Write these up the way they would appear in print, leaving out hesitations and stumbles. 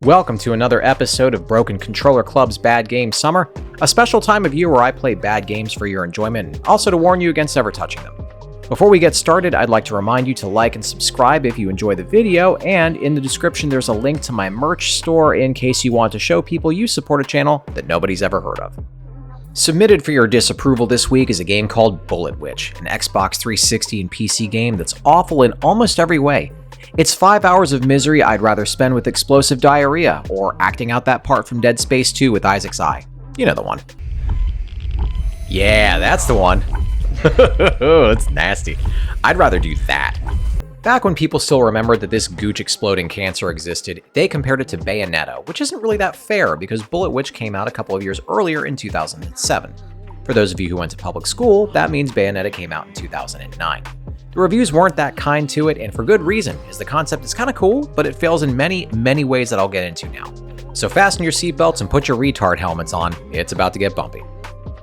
Welcome to another episode of Broken Controller Club's Bad Game Summer, a special time of year where I play bad games for your enjoyment and also to warn you against ever touching them. Before we get started, I'd like to remind you to like and subscribe if you enjoy the video, and in the description there's a link to my merch store in case you want to show people you support a channel that nobody's ever heard of. Submitted for your disapproval this week is a game called Bullet Witch, an Xbox 360 and PC game that's awful in almost every way. It's 5 hours of misery I'd rather spend with explosive diarrhea, or acting out that part from Dead Space 2 with Isaac's eye. You know the one. Yeah, that's the one. It's nasty. I'd rather do that. Back when people still remembered that this gooch-exploding cancer existed, they compared it to Bayonetta, which isn't really that fair because Bullet Witch came out a couple of years earlier in 2007. For those of you who went to public school, that means Bayonetta came out in 2009. The reviews weren't that kind to it, and for good reason, as the concept is kinda cool, but it fails in many, many ways that I'll get into now. So fasten your seatbelts and put your retard helmets on, it's about to get bumpy.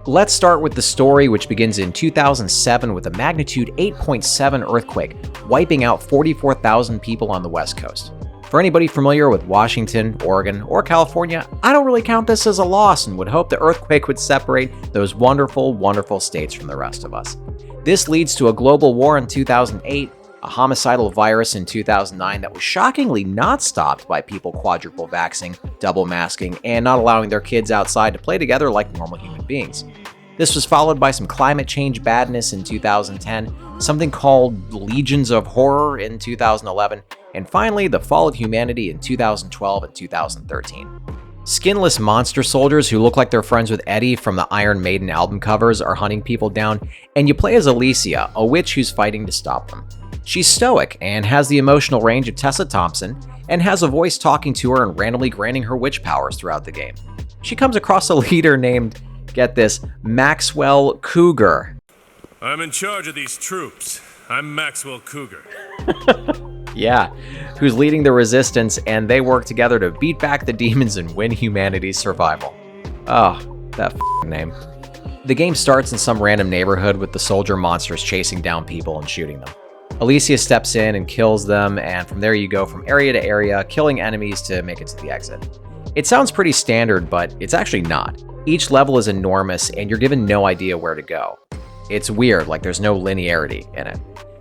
Let's start with the story, which begins in 2007 with a magnitude 8.7 earthquake, wiping out 44,000 people on the West Coast. For anybody familiar with Washington, Oregon, or California, I don't really count this as a loss and would hope the earthquake would separate those wonderful, wonderful states from the rest of us. This leads to a global war in 2008, a homicidal virus in 2009 that was shockingly not stopped by people quadruple vaxxing, double masking, and not allowing their kids outside to play together like normal human beings. This was followed by some climate change badness in 2010, something called Legions of Horror in 2011, and finally the fall of humanity in 2012 and 2013. Skinless monster soldiers who look like they're friends with Eddie from the Iron Maiden album covers are hunting people down, and you play as Alicia, a witch who's fighting to stop them. She's stoic and has the emotional range of Tessa Thompson, and has a voice talking to her and randomly granting her witch powers throughout the game. She comes across a leader named, get this, Maxwell Cougar. I'm in charge of these troops. I'm Maxwell Cougar. Yeah, who's leading the resistance, and they work together to beat back the demons and win humanity's survival. Oh, that f***ing name. The game starts in some random neighborhood with the soldier monsters chasing down people and shooting them. Alicia steps in and kills them, and from there you go from area to area, killing enemies to make it to the exit. It sounds pretty standard, but it's actually not. Each level is enormous, and you're given no idea where to go. It's weird, like there's no linearity in it.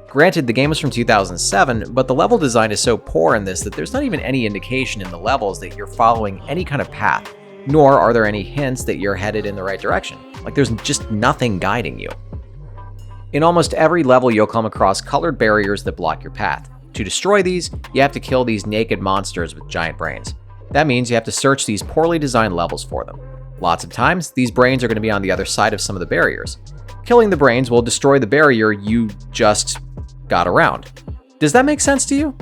Granted, the game was from 2007, but the level design is so poor in this that there's not even any indication in the levels that you're following any kind of path, nor are there any hints that you're headed in the right direction. Like there's just nothing guiding you. In almost every level, you'll come across colored barriers that block your path. To destroy these, you have to kill these naked monsters with giant brains. That means you have to search these poorly designed levels for them. Lots of times, these brains are going to be on the other side of some of the barriers. Killing the brains will destroy the barrier you just got around. Does that make sense to you?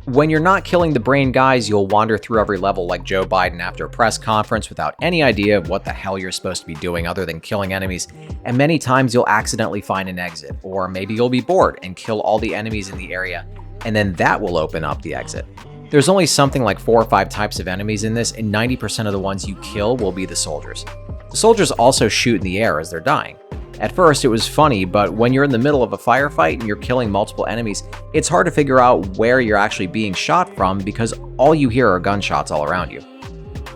When you're not killing the brain guys, you'll wander through every level like Joe Biden after a press conference without any idea of what the hell you're supposed to be doing other than killing enemies, and many times you'll accidentally find an exit, or maybe you'll be bored and kill all the enemies in the area, and then that will open up the exit. There's only something like 4 or 5 types of enemies in this, and 90% of the ones you kill will be the soldiers. The soldiers also shoot in the air as they're dying. At first, it was funny, but when you're in the middle of a firefight and you're killing multiple enemies, it's hard to figure out where you're actually being shot from because all you hear are gunshots all around you.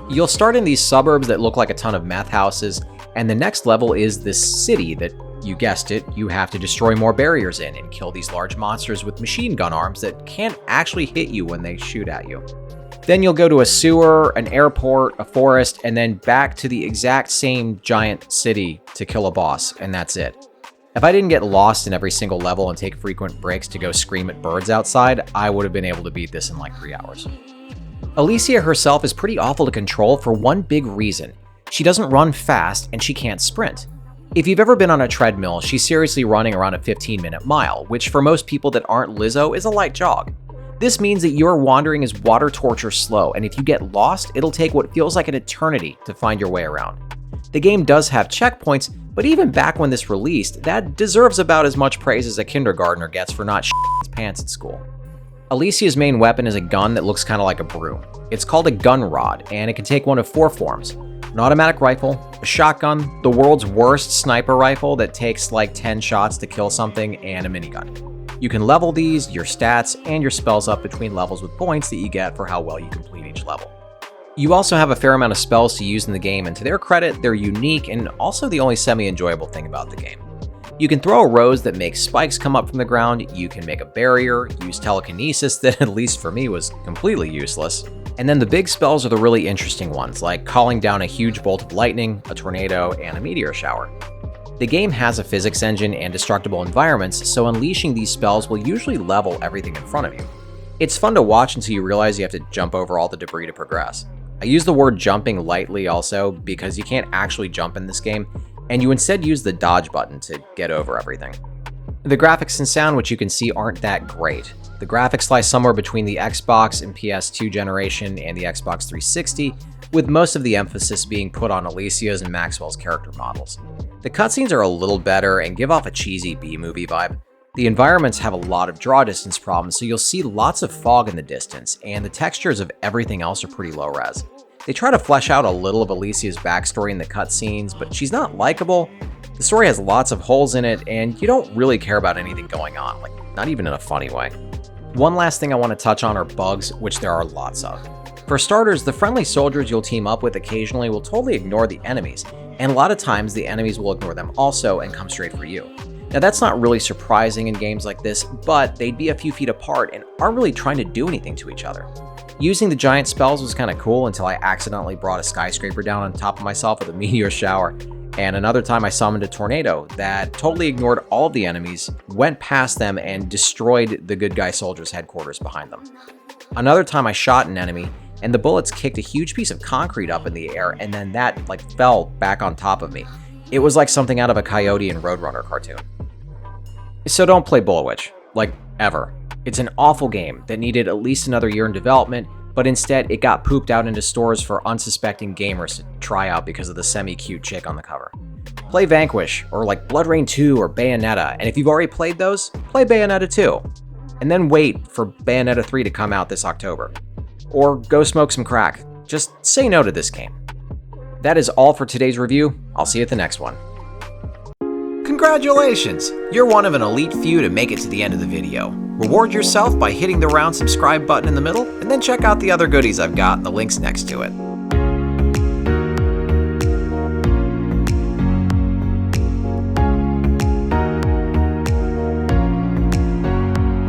You'll start in these suburbs that look like a ton of meth houses, and the next level is this city that, you guessed it, you have to destroy more barriers in and kill these large monsters with machine gun arms that can't actually hit you when they shoot at you. Then you'll go to a sewer, an airport, a forest, and then back to the exact same giant city to kill a boss, and that's it. If I didn't get lost in every single level and take frequent breaks to go scream at birds outside, I would have been able to beat this in like 3 hours. Alicia herself is pretty awful to control for one big reason. She doesn't run fast and she can't sprint. If you've ever been on a treadmill, she's seriously running around a 15-minute mile, which for most people that aren't Lizzo is a light jog. This means that your wandering is water torture slow, and if you get lost, it'll take what feels like an eternity to find your way around. The game does have checkpoints, but even back when this released, that deserves about as much praise as a kindergartner gets for not shitting his pants at school. Alicia's main weapon is a gun that looks kind of like a broom. It's called a gun rod, and it can take one of 4 forms. An automatic rifle, a shotgun, the world's worst sniper rifle that takes like 10 shots to kill something, and a minigun. You can level these, your stats, and your spells up between levels with points that you get for how well you complete each level. You also have a fair amount of spells to use in the game, and to their credit, they're unique and also the only semi-enjoyable thing about the game. You can throw a rose that makes spikes come up from the ground, you can make a barrier, use telekinesis that, at least for me, was completely useless. And then the big spells are the really interesting ones, like calling down a huge bolt of lightning, a tornado, and a meteor shower. The game has a physics engine and destructible environments, so unleashing these spells will usually level everything in front of you. It's fun to watch until you realize you have to jump over all the debris to progress. I use the word jumping lightly also because you can't actually jump in this game, and you instead use the dodge button to get over everything. The graphics and sound, which you can see, aren't that great. The graphics lie somewhere between the Xbox and PS2 generation and the Xbox 360, with most of the emphasis being put on Alicia's and Maxwell's character models. The cutscenes are a little better and give off a cheesy B-movie vibe. The environments have a lot of draw distance problems, so you'll see lots of fog in the distance, and the textures of everything else are pretty low res. They try to flesh out a little of Alicia's backstory in the cutscenes, but she's not likable. The story has lots of holes in it, and you don't really care about anything going on, like not even in a funny way. One last thing I want to touch on are bugs, which there are lots of. For starters, the friendly soldiers you'll team up with occasionally will totally ignore the enemies, and a lot of times the enemies will ignore them also and come straight for you. Now that's not really surprising in games like this, but they'd be a few feet apart and aren't really trying to do anything to each other. Using the giant spells was kind of cool until I accidentally brought a skyscraper down on top of myself with a meteor shower, and another time I summoned a tornado that totally ignored all of the enemies, went past them, and destroyed the good guy soldiers' headquarters behind them. Another time I shot an enemy, and the bullets kicked a huge piece of concrete up in the air, and then that fell back on top of me. It was like something out of a Coyote and Roadrunner cartoon. So don't play Bullet Witch, ever. It's an awful game that needed at least another year in development, but instead it got pooped out into stores for unsuspecting gamers to try out because of the semi-cute chick on the cover. Play Vanquish, or Blood Rain 2 or Bayonetta, and if you've already played those, play Bayonetta 2. And then wait for Bayonetta 3 to come out this October. Or go smoke some crack. Just say no to this game. That is all for today's review. I'll see you at the next one. Congratulations! You're one of an elite few to make it to the end of the video. Reward yourself by hitting the round subscribe button in the middle, and then check out the other goodies I've got in the links next to it.